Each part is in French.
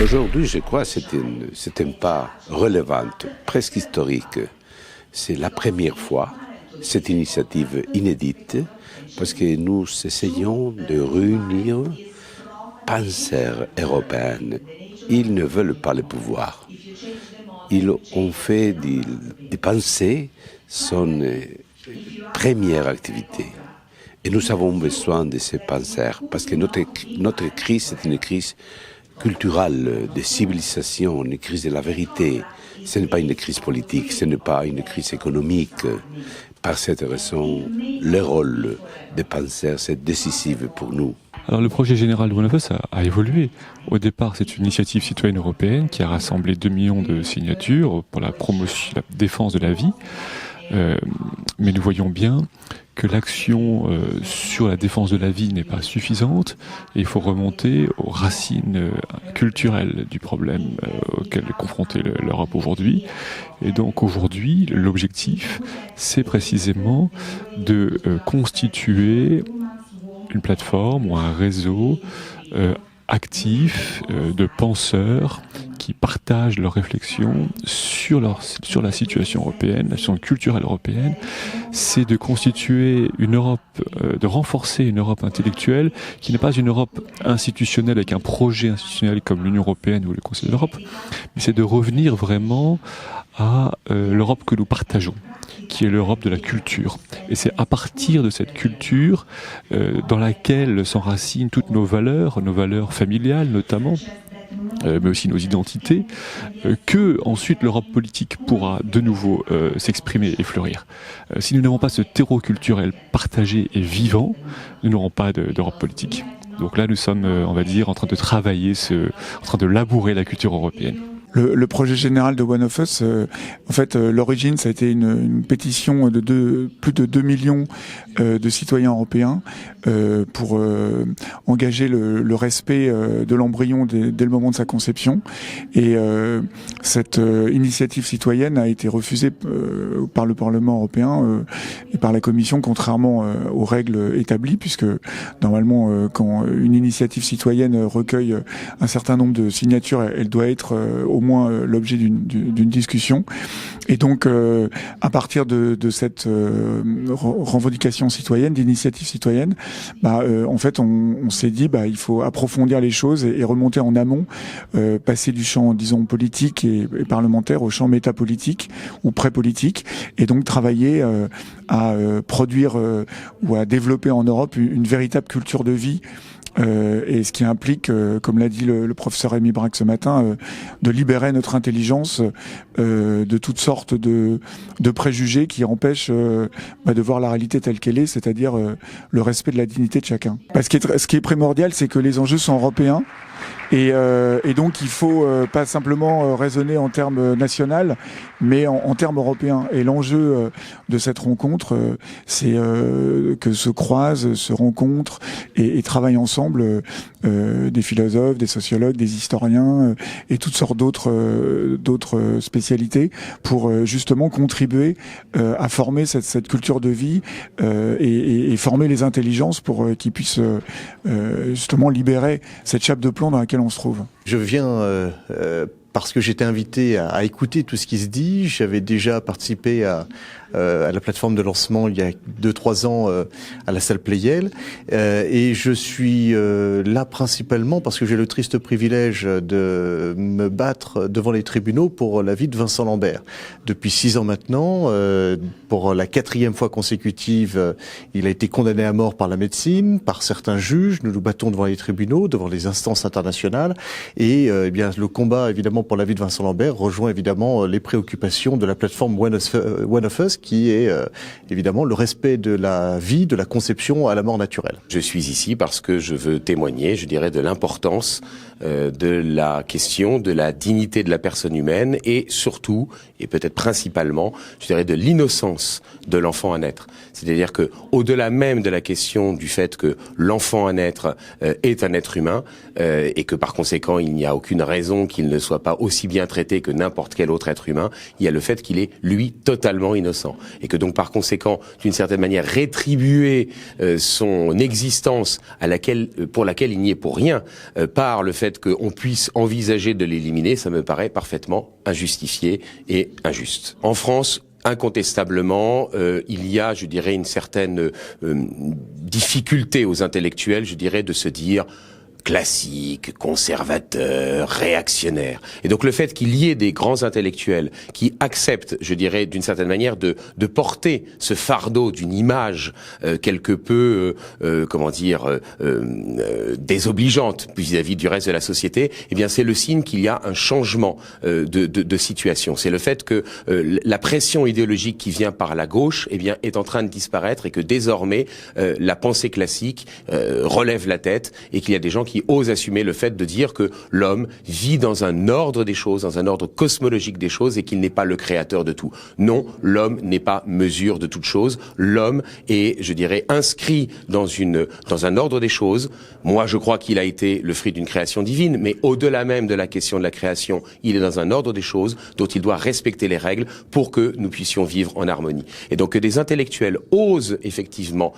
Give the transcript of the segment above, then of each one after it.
Aujourd'hui, je crois que c'est un pas relevant, presque historique. C'est la première fois, cette initiative inédite, parce que nous essayons de réunir penseurs européens. Ils ne veulent pas le pouvoir. Ils ont fait des pensées son première activité. Et nous avons besoin de ces penseurs, parce que notre crise, c'est une crise culturelle, de civilisation, une crise de la vérité. Ce n'est pas une crise politique, ce n'est pas une crise économique. Par cette raison, le rôle des penseurs, c'est décisif pour nous. Alors le projet général de One of Us a évolué. Au départ, c'est une initiative citoyenne européenne qui a rassemblé 2 millions de signatures pour la promotion, la défense de la vie. Mais nous voyons bien que l'action sur la défense de la vie n'est pas suffisante et il faut remonter aux racines culturelles du problème auquel est confrontée l'Europe aujourd'hui. Et donc aujourd'hui, l'objectif, c'est précisément de constituer une plateforme ou un réseau actif de penseurs qui partagent leurs réflexions sur la situation européenne, la situation culturelle européenne. C'est de constituer une Europe, de renforcer une Europe intellectuelle qui n'est pas une Europe institutionnelle avec un projet institutionnel comme l'Union européenne ou le Conseil de l'Europe, mais c'est de revenir vraiment à l'Europe que nous partageons, qui est l'Europe de la culture. Et c'est à partir de cette culture dans laquelle s'enracinent toutes nos valeurs familiales notamment, mais aussi nos identités, que ensuite l'Europe politique pourra de nouveau s'exprimer et fleurir. Si nous n'avons pas ce terreau culturel partagé et vivant, nous n'aurons pas d'Europe politique. Donc là, nous sommes, on va dire, en train de travailler, en train de labourer la culture européenne. Le projet général de One of Us, en fait, l'origine, ça a été une pétition de plus de 2 millions de citoyens européens pour engager le respect de l'embryon dès le moment de sa conception. Et cette initiative citoyenne a été refusée par le Parlement européen et par la Commission, contrairement aux règles établies, puisque normalement, quand une initiative citoyenne recueille un certain nombre de signatures, elle doit être au moins l'objet d'une discussion. Et donc, à partir de cette revendication citoyenne, d'initiative citoyenne, en fait, on s'est dit, il faut approfondir les choses et remonter en amont, passer du champ, disons, politique et parlementaire au champ métapolitique ou pré-politique, et donc travailler à produire ou à développer en Europe une véritable culture de vie. Et ce qui implique, comme l'a dit le professeur Rémi Braque ce matin, de libérer notre intelligence de toutes sortes de préjugés qui empêchent de voir la réalité telle qu'elle est, c'est-à-dire le respect de la dignité de chacun. Ce qui est primordial, c'est que les enjeux sont européens. Et donc il faut pas simplement raisonner en termes national, mais en termes européens. Et l'enjeu de cette rencontre, c'est que se croisent, se rencontrent et travaillent ensemble des philosophes, des sociologues, des historiens et toutes sortes d'autres spécialités pour justement contribuer à former cette culture de vie et former les intelligences pour qu'ils puissent justement libérer cette chape de plomb dans laquelle on se trouve. Je viens parce que j'étais invité à écouter tout ce qui se dit. J'avais déjà participé à la plateforme de lancement il y a 2-3 ans à la salle Pleyel, et je suis là principalement parce que j'ai le triste privilège de me battre devant les tribunaux pour la vie de Vincent Lambert. Depuis 6 ans maintenant, pour la 4e fois consécutive, il a été condamné à mort par la médecine, par certains juges. Nous nous battons devant les tribunaux, devant les instances internationales, et eh bien le combat évidemment pour la vie de Vincent Lambert rejoint évidemment les préoccupations de la plateforme One of Us, qui est évidemment le respect de la vie, de la conception à la mort naturelle. Je suis ici parce que je veux témoigner, je dirais, de l'importance de la question de la dignité de la personne humaine et surtout, et peut-être principalement, je dirais, de l'innocence de l'enfant à naître. C'est-à-dire que, au-delà même de la question du fait que l'enfant à naître est un être humain et que par conséquent il n'y a aucune raison qu'il ne soit pas aussi bien traité que n'importe quel autre être humain, il y a le fait qu'il est, lui, totalement innocent. ans. Et que donc, par conséquent, d'une certaine manière, rétribuer son existence pour laquelle il n'y est pour rien, par le fait qu'on puisse envisager de l'éliminer, ça me paraît parfaitement injustifié et injuste. En France, incontestablement, il y a, je dirais, une certaine difficulté aux intellectuels, je dirais, de se dire classique, conservateur, réactionnaire. Et donc le fait qu'il y ait des grands intellectuels qui acceptent, je dirais, d'une certaine manière, de porter ce fardeau d'une image quelque peu, désobligeante vis-à-vis du reste de la société, eh bien c'est le signe qu'il y a un changement de situation. C'est le fait que la pression idéologique qui vient par la gauche, eh bien, est en train de disparaître et que désormais la pensée classique relève la tête et qu'il y a des gens qui osent assumer le fait de dire que l'homme vit dans un ordre des choses, dans un ordre cosmologique des choses et qu'il n'est pas le créateur de tout. Non, l'homme n'est pas mesure de toute chose. L'homme est, je dirais, inscrit dans un ordre des choses. Moi, je crois qu'il a été le fruit d'une création divine, mais au-delà même de la question de la création, il est dans un ordre des choses dont il doit respecter les règles pour que nous puissions vivre en harmonie. Et donc que des intellectuels osent effectivement,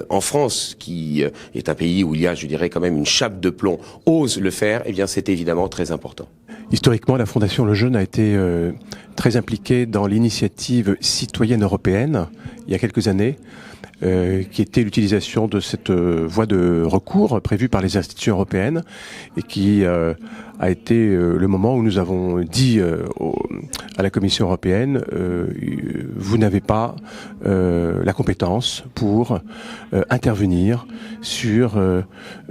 en France, qui est un pays où il y a, je dirais, quand même une chape de plomb, ose le faire, eh bien c'est évidemment très important. Historiquement, la Fondation Le Jeune a été très impliquée dans l'initiative citoyenne européenne il y a quelques années, qui était l'utilisation de cette voie de recours prévue par les institutions européennes et qui a été le moment où nous avons dit à la Commission européenne vous n'avez pas la compétence pour intervenir sur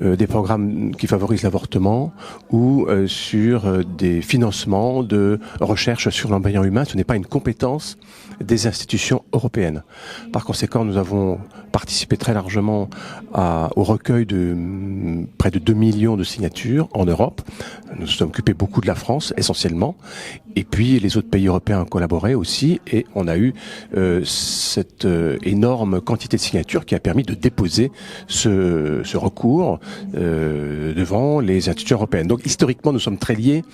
des programmes qui favorisent l'avortement ou sur des financements de recherche sur l'embryon humain. Ce n'est pas une compétence des institutions européennes. Par conséquent, nous avons participé très largement au recueil de près de 2 millions de signatures en Europe. Nous nous sommes occupés beaucoup de la France, essentiellement. Et puis, les autres pays européens ont collaboré aussi. Et on a eu cette énorme quantité de signatures qui a permis de déposer ce recours devant les institutions européennes. Donc, historiquement, nous sommes très liés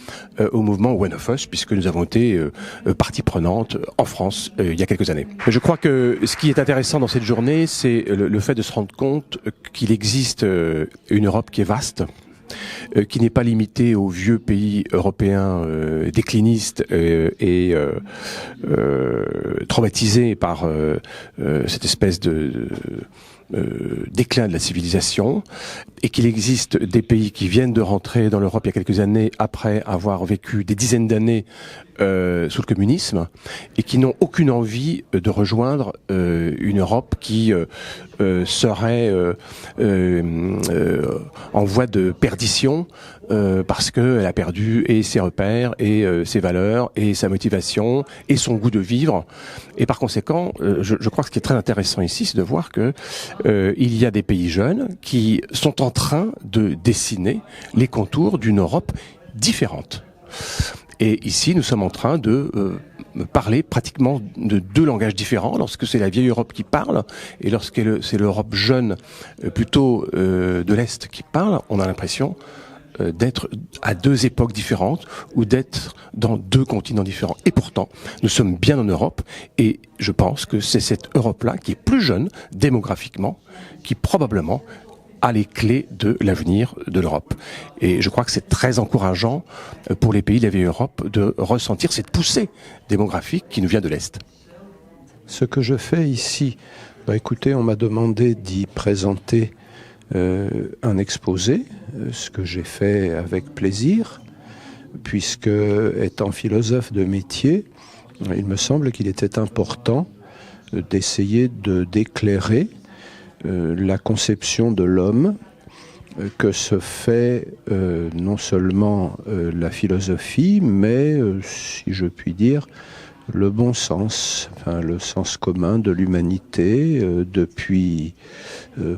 au mouvement One of Us, puisque nous avons été partie prenante en France il y a quelques années. Je crois que ce qui est intéressant dans cette journée, c'est le fait de se rendre compte qu'il existe une Europe qui est vaste, qui n'est pas limitée aux vieux pays européens déclinistes et traumatisés par cette espèce de déclin de la civilisation, et qu'il existe des pays qui viennent de rentrer dans l'Europe il y a quelques années après avoir vécu des dizaines d'années sous le communisme et qui n'ont aucune envie de rejoindre une Europe qui serait en voie de perdition parce qu'elle a perdu et ses repères et ses valeurs et sa motivation et son goût de vivre. Et par conséquent, je crois que ce qui est très intéressant ici, c'est de voir que il y a des pays jeunes qui sont en train de dessiner les contours d'une Europe différente. Et ici, nous sommes en train de parler pratiquement de deux langages différents, lorsque c'est la vieille Europe qui parle, et lorsque c'est l'Europe jeune, plutôt de l'Est, qui parle. On a l'impression d'être à deux époques différentes ou d'être dans deux continents différents. Et pourtant, nous sommes bien en Europe, et je pense que c'est cette Europe-là qui est plus jeune démographiquement, qui probablement a les clés de l'avenir de l'Europe. Et je crois que c'est très encourageant pour les pays de la vieille Europe de ressentir cette poussée démographique qui nous vient de l'Est. Ce que je fais ici, écoutez, on m'a demandé d'y présenter un exposé, ce que j'ai fait avec plaisir, puisque étant philosophe de métier, il me semble qu'il était important d'essayer d'éclairer la conception de l'homme que se fait non seulement la philosophie, mais, si je puis dire, le bon sens, enfin, le sens commun de l'humanité depuis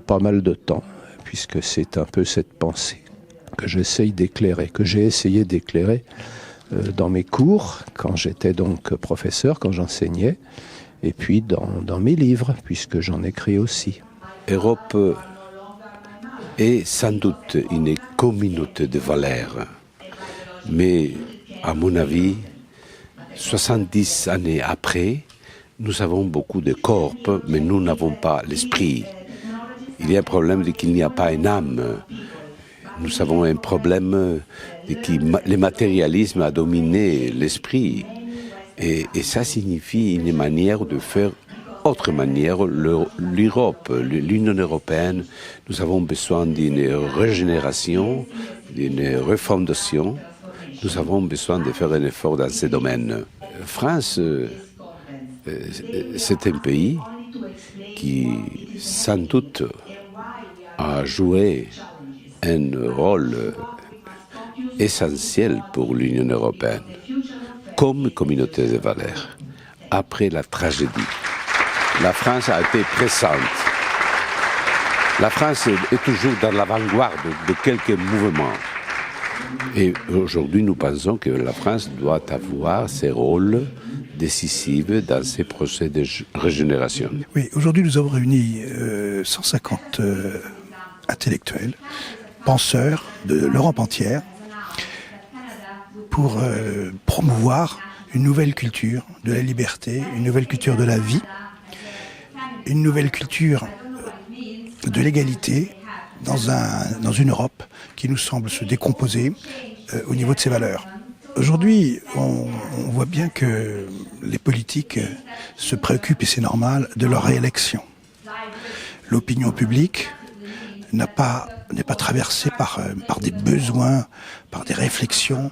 pas mal de temps, puisque c'est un peu cette pensée que j'essaye d'éclairer, que j'ai essayé d'éclairer dans mes cours, quand j'étais donc professeur, quand j'enseignais, et puis dans mes livres, puisque j'en écris aussi. L'Europe est sans doute une communauté de valeurs, mais à mon avis, 70 années après, nous avons beaucoup de corps, mais nous n'avons pas l'esprit. Il y a un problème de qu'il n'y a pas une âme. Nous avons un problème de que le matérialisme a dominé l'esprit. Et ça signifie une manière de faire autre manière. L'Europe, l'Union européenne, nous avons besoin d'une régénération, d'une refondation. Nous avons besoin de faire un effort dans ces domaines. France, c'est un pays qui, sans doute, a joué un rôle essentiel pour l'Union européenne, comme communauté de valeurs. Après la tragédie, la France a été présente. La France est toujours dans l'avant-garde de quelques mouvements. Et aujourd'hui, nous pensons que la France doit avoir ses rôles décisifs dans ces procès de régénération. Oui, aujourd'hui, nous avons réuni 150 intellectuels, penseurs de l'Europe entière, pour promouvoir une nouvelle culture de la liberté, une nouvelle culture de la vie, une nouvelle culture de l'égalité dans une Europe qui nous semble se décomposer au niveau de ses valeurs. Aujourd'hui, on voit bien que les politiques se préoccupent, et c'est normal, de leur réélection. L'opinion publique n'est pas traversée par des besoins, par des réflexions,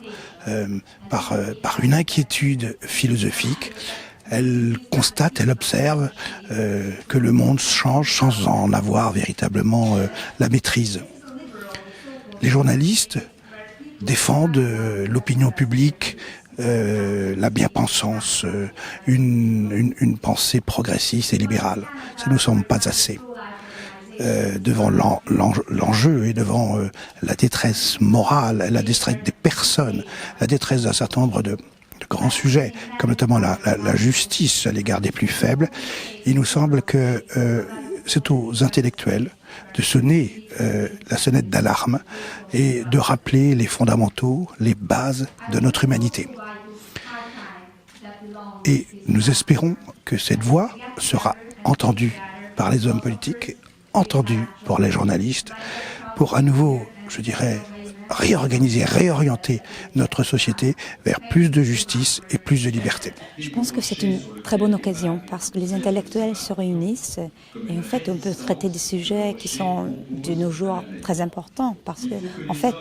par une inquiétude philosophique. Elle constate, elle observe que le monde change sans en avoir véritablement la maîtrise. Les journalistes défendent l'opinion publique, la bien-pensance, une pensée progressiste et libérale. Ça ne nous semble pas assez. Devant l'enjeu et devant la détresse morale, la détresse des personnes, la détresse d'un certain nombre de grands sujets, comme notamment la justice à l'égard des plus faibles, il nous semble que c'est aux intellectuels de sonner la sonnette d'alarme et de rappeler les fondamentaux, les bases de notre humanité. Et nous espérons que cette voix sera entendue par les hommes politiques, entendue par les journalistes, pour à nouveau, je dirais, réorganiser, réorienter notre société vers plus de justice et plus de liberté. Je pense que c'est une très bonne occasion parce que les intellectuels se réunissent et en fait on peut traiter des sujets qui sont de nos jours très importants parce que en fait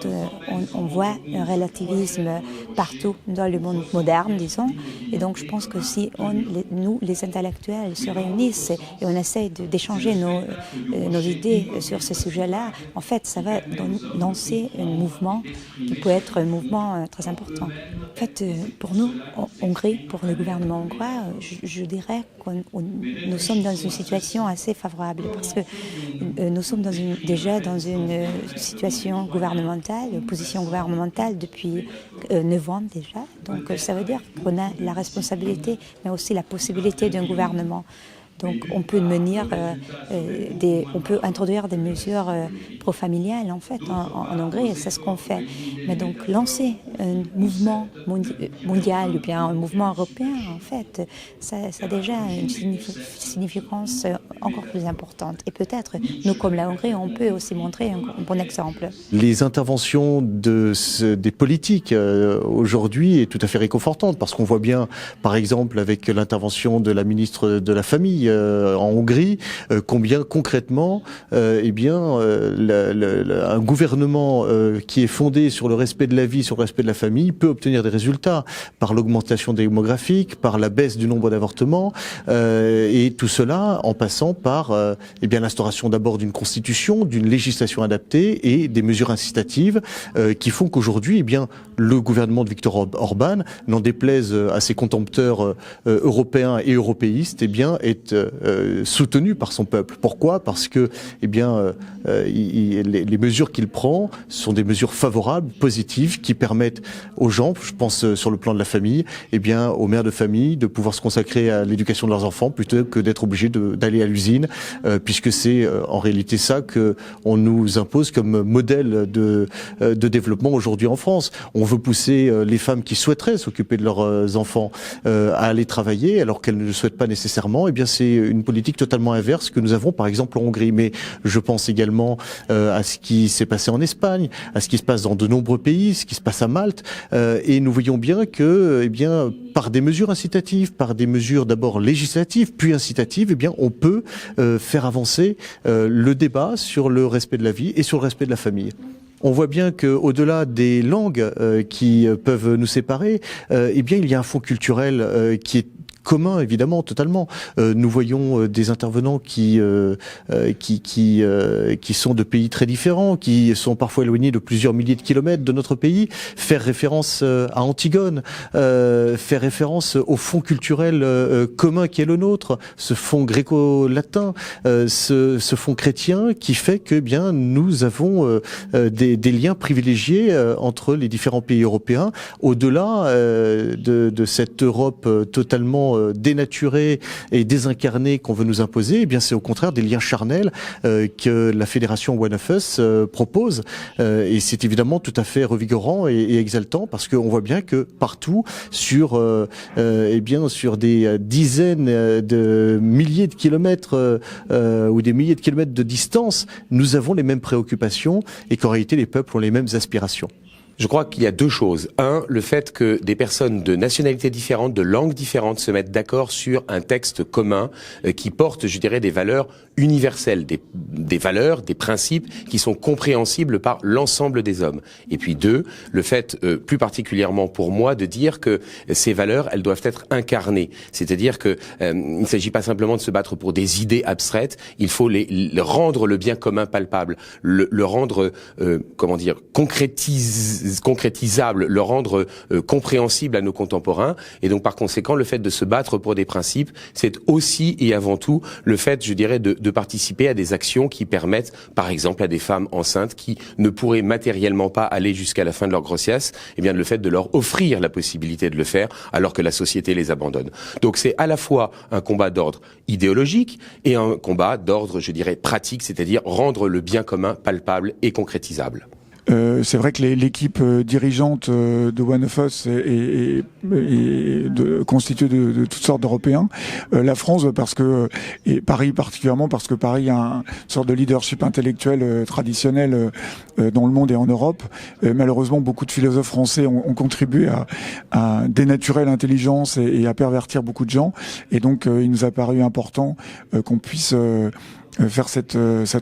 on voit un relativisme partout dans le monde moderne, disons, et donc je pense que si nous les intellectuels se réunissent et on essaie d'échanger nos idées sur ces sujets-là, en fait ça va lancer un mouvement qui peut être un mouvement très important. En fait, pour nous, en Hongrie, pour le gouvernement hongrois, je dirais que nous sommes dans une situation assez favorable parce que nous sommes déjà dans une situation gouvernementale, une position gouvernementale depuis 9 ans déjà. Donc ça veut dire qu'on a la responsabilité, mais aussi la possibilité d'un gouvernement. Donc on peut on peut introduire des mesures pro-familiales en fait en Hongrie, et c'est ce qu'on fait. Mais donc lancer un mouvement mondial ou bien un mouvement européen, en fait, ça a déjà une significance encore plus importante. Et peut-être, nous comme la Hongrie, on peut aussi montrer un bon exemple. Les interventions des politiques aujourd'hui est tout à fait réconfortante parce qu'on voit bien, par exemple, avec l'intervention de la ministre de la Famille en Hongrie, combien concrètement, un gouvernement qui est fondé sur le respect de la vie, sur le respect de la famille, peut obtenir des résultats par l'augmentation démographique, par la baisse du nombre d'avortements, et tout cela en passant par l'instauration d'abord d'une constitution, d'une législation adaptée et des mesures incitatives qui font qu'aujourd'hui, le gouvernement de Viktor Orban, n'en déplaise à ses contempteurs européens et européistes, est soutenu par son peuple. Pourquoi ? Parce que, eh bien, les mesures qu'il prend sont des mesures favorables, positives, qui permettent aux gens, je pense sur le plan de la famille, eh bien, aux mères de famille, de pouvoir se consacrer à l'éducation de leurs enfants plutôt que d'être obligés d'aller à l'usine, puisque c'est en réalité ça que on nous impose comme modèle de développement aujourd'hui en France. On veut pousser les femmes qui souhaiteraient s'occuper de leurs enfants à aller travailler alors qu'elles ne le souhaitent pas nécessairement. Eh bien, c'est une politique totalement inverse que nous avons par exemple en Hongrie. Mais je pense également à ce qui s'est passé en Espagne, à ce qui se passe dans de nombreux pays, ce qui se passe à Malte. Et nous voyons bien que, eh bien, par des mesures incitatives, par des mesures d'abord législatives, puis incitatives, eh bien, on peut faire avancer le débat sur le respect de la vie et sur le respect de la famille. On voit bien qu'au-delà des langues qui peuvent nous séparer, eh bien, il y a un fond culturel qui est commun, évidemment, totalement. Nous voyons des intervenants qui sont de pays très différents, qui sont parfois éloignés de plusieurs milliers de kilomètres de notre pays, faire référence à Antigone, faire référence au fond culturel commun qui est le nôtre, ce fond gréco-latin, ce fond chrétien qui fait que, bien, nous avons des liens privilégiés entre les différents pays européens, au-delà de cette Europe totalement dénaturée et désincarnée qu'on veut nous imposer. Eh bien, c'est au contraire des liens charnels que la fédération One of Us propose, et c'est évidemment tout à fait revigorant et exaltant, parce qu'on voit bien que partout sur des dizaines de milliers de kilomètres ou des milliers de kilomètres de distance, nous avons les mêmes préoccupations et qu'en réalité les peuples ont les mêmes aspirations. Je crois qu'il y a deux choses. Un, le fait que des personnes de nationalités différentes, de langues différentes se mettent d'accord sur un texte commun qui porte, je dirais, des valeurs universelles, des valeurs, des principes qui sont compréhensibles par l'ensemble des hommes. Et puis deux, le fait, plus particulièrement pour moi, de dire que ces valeurs, elles doivent être incarnées. C'est-à-dire que il ne s'agit pas simplement de se battre pour des idées abstraites, il faut rendre le bien commun palpable, le rendre, concrétisable, le rendre compréhensible à nos contemporains. Et donc, par conséquent, le fait de se battre pour des principes, c'est aussi et avant tout le fait, je dirais, de participer à des actions qui permettent, par exemple, à des femmes enceintes qui ne pourraient matériellement pas aller jusqu'à la fin de leur grossesse, eh bien, le fait de leur offrir la possibilité de le faire alors que la société les abandonne. Donc, c'est à la fois un combat d'ordre idéologique et un combat d'ordre, je dirais, pratique, c'est-à-dire rendre le bien commun palpable et concrétisable. C'est vrai que l'équipe dirigeante de One of Us est constituée de toutes sortes d'Européens. La France, parce que, et Paris particulièrement, parce que Paris a une sorte de leadership intellectuel traditionnel dans le monde et en Europe. Malheureusement, beaucoup de philosophes français ont contribué à dénaturer l'intelligence et à pervertir beaucoup de gens. Et donc, il nous a paru important qu'on puisse faire cette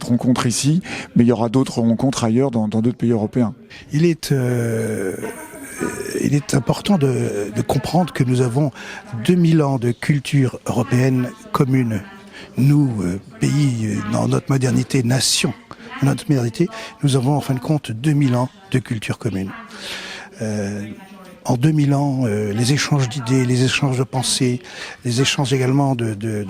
rencontre ici, mais il y aura d'autres rencontres ailleurs dans d'autres pays européens. Il est important de comprendre que nous avons 2000 ans de culture européenne commune. Nous, pays, dans notre modernité, nation, dans notre modernité, nous avons en fin de compte 2000 ans de culture commune. En 2000 ans, les échanges d'idées, les échanges de pensées, les échanges également de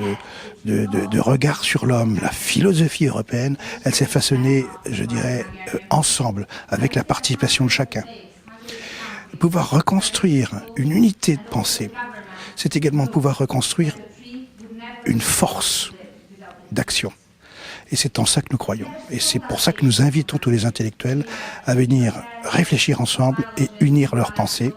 regards sur l'homme, la philosophie européenne, elle s'est façonnée, je dirais, ensemble, avec la participation de chacun. Pouvoir reconstruire une unité de pensée, c'est également pouvoir reconstruire une force d'action. Et c'est en ça que nous croyons. Et c'est pour ça que nous invitons tous les intellectuels à venir réfléchir ensemble et unir leurs pensées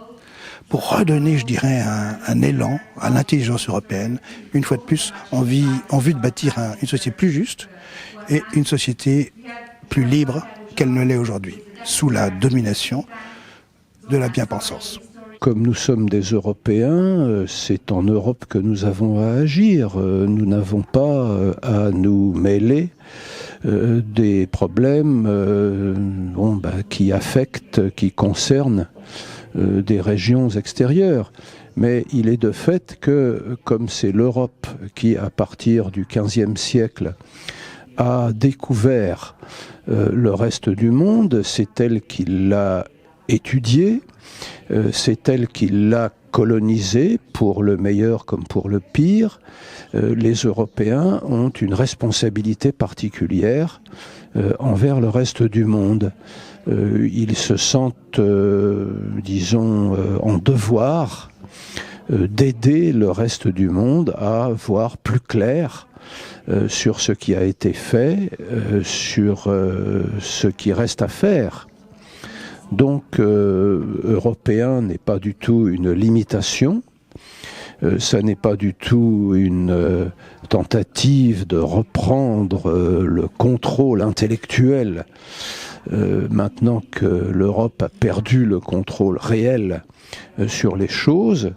pour redonner, je dirais, un élan à l'intelligence européenne, une fois de plus, en vue de bâtir une société plus juste et une société plus libre qu'elle ne l'est aujourd'hui, sous la domination de la bien-pensance. Comme nous sommes des Européens, c'est en Europe que nous avons à agir. Nous n'avons pas à nous mêler des problèmes qui affectent, qui concernent des régions extérieures. Mais il est de fait que, comme c'est l'Europe qui, à partir du XVe siècle, a découvert le reste du monde, c'est elle qui l'a étudiée. C'est elle qui l'a colonisée, pour le meilleur comme pour le pire. Les Européens ont une responsabilité particulière envers le reste du monde. Ils se sentent, disons, en devoir d'aider le reste du monde à voir plus clair sur ce qui a été fait, sur ce qui reste à faire. Donc, européen n'est pas du tout une limitation, ça n'est pas du tout une tentative de reprendre le contrôle intellectuel. Maintenant que l'Europe a perdu le contrôle réel sur les choses,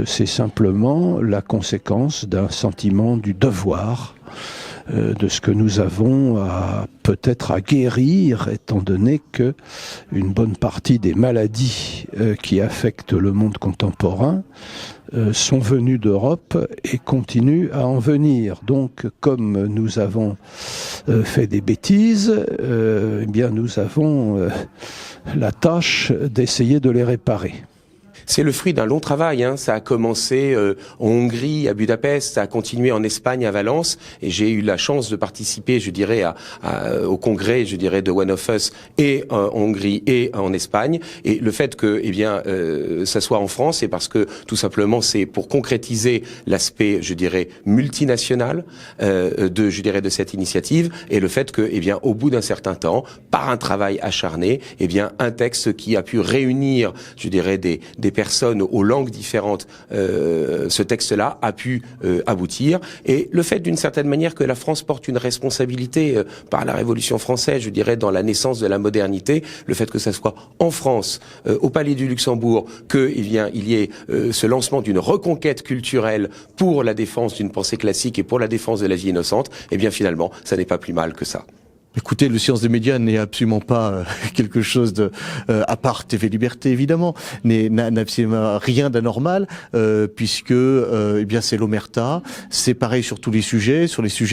c'est simplement la conséquence d'un sentiment du devoir, de ce que nous avons peut-être à guérir, étant donné que une bonne partie des maladies qui affectent le monde contemporain sont venues d'Europe et continuent à en venir. Donc, comme nous avons fait des bêtises, eh bien, nous avons la tâche d'essayer de les réparer. C'est le fruit d'un long travail. Hein. Ça a commencé en Hongrie, à Budapest, ça a continué en Espagne, à Valence, et j'ai eu la chance de participer, je dirais, au congrès, je dirais, de One of Us, et en Hongrie et en Espagne. Et le fait que, eh bien, ça soit en France, c'est parce que tout simplement, c'est pour concrétiser l'aspect, je dirais, multinational de cette initiative, et le fait que, eh bien, au bout d'un certain temps, par un travail acharné, eh bien, un texte qui a pu réunir, je dirais, des personnes aux langues différentes, ce texte-là a pu aboutir. Et le fait, d'une certaine manière, que la France porte une responsabilité par la Révolution française, je dirais, dans la naissance de la modernité, le fait que ça soit en France, au Palais du Luxembourg, qu'il y ait ce lancement d'une reconquête culturelle pour la défense d'une pensée classique et pour la défense de la vie innocente, eh bien finalement, ça n'est pas plus mal que ça. Écoutez, le Sciences des médias n'est absolument pas quelque chose de à part TV Liberté évidemment, n'a absolument rien d'anormal puisque eh bien c'est l'omerta, c'est pareil sur tous les sujets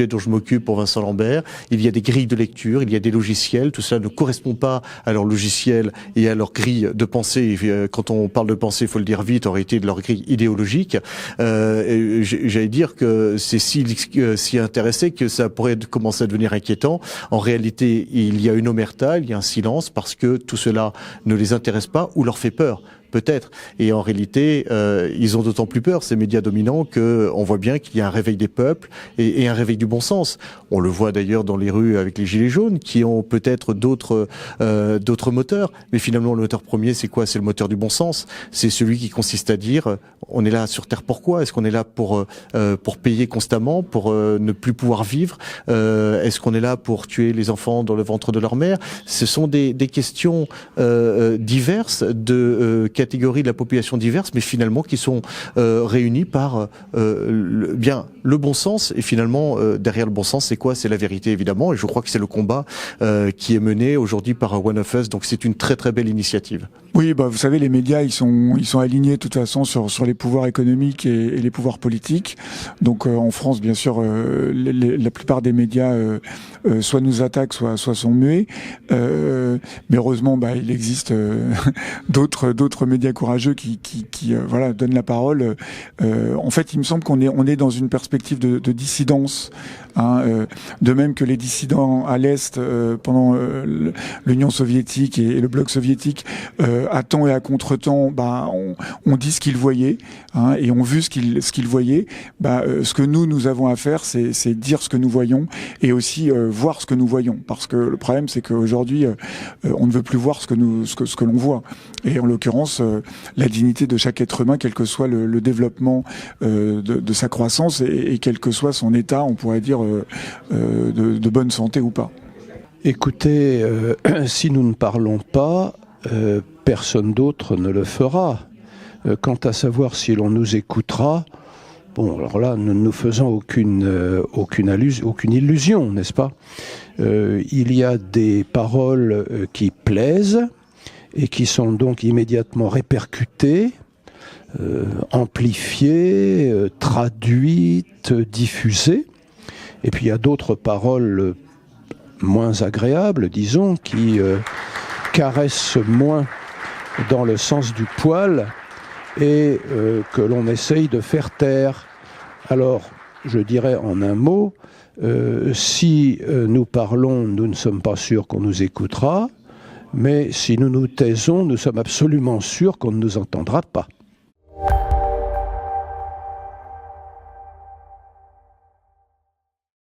dont je m'occupe pour Vincent Lambert, il y a des grilles de lecture, il y a des logiciels, tout ça ne correspond pas à leur logiciel et à leur grille de pensée. Quand on parle de pensée, il faut le dire vite, en réalité de leur grille idéologique. J'allais dire que c'est si intéressé que ça pourrait commencer à devenir inquiétant. En réalité, il y a une omerta, il y a un silence parce que tout cela ne les intéresse pas ou leur fait peur. Peut-être. Et en réalité, ils ont d'autant plus peur, ces médias dominants, qu'on voit bien qu'il y a un réveil des peuples et un réveil du bon sens. On le voit d'ailleurs dans les rues avec les gilets jaunes, qui ont peut-être d'autres moteurs. Mais finalement, le moteur premier, c'est quoi? C'est le moteur du bon sens. C'est celui qui consiste à dire, on est là sur Terre pourquoi? Est-ce qu'on est là pour payer constamment, pour ne plus pouvoir vivre? Est-ce qu'on est là pour tuer les enfants dans le ventre de leur mère? Ce sont des questions diverses de catégories de la population diverses, mais finalement qui sont réunies par le bon sens. Et finalement, derrière le bon sens, c'est quoi? C'est la vérité, évidemment. Et je crois que c'est le combat qui est mené aujourd'hui par One of Us. Donc c'est une très très belle initiative. Oui, vous savez, les médias, ils sont alignés de toute façon sur les pouvoirs économiques et les pouvoirs politiques. Donc en France, bien sûr, la plupart des médias soit nous attaquent, soit sont muets. Mais heureusement, il existe d'autres médias courageux qui donnent la parole. En fait, il me semble qu'on est dans une perspective de dissidence. De même que les dissidents à l'Est pendant l'Union soviétique et le bloc soviétique, à temps et à contre-temps, on dit ce qu'ils voyaient, et ont vu ce qu'ils voyaient. Ce que nous avons à faire, c'est dire ce que nous voyons et aussi voir ce que nous voyons, parce que le problème, c'est qu'aujourd'hui, on ne veut plus voir ce que l'on voit. Et en l'occurrence, la dignité de chaque être humain, quel que soit le développement de sa croissance et quel que soit son état, on pourrait dire de bonne santé ou pas. Écoutez, si nous ne parlons pas, personne d'autre ne le fera. Quant à savoir si l'on nous écoutera, alors là, nous ne nous faisons aucune illusion, n'est-ce pas? Il y a des paroles qui plaisent et qui sont donc immédiatement répercutées, amplifiées, traduites, diffusées. Et puis il y a d'autres paroles moins agréables, disons, qui caressent moins dans le sens du poil et que l'on essaye de faire taire. Alors, je dirais en un mot, si nous parlons, nous ne sommes pas sûrs qu'on nous écoutera, mais si nous nous taisons, nous sommes absolument sûrs qu'on ne nous entendra pas.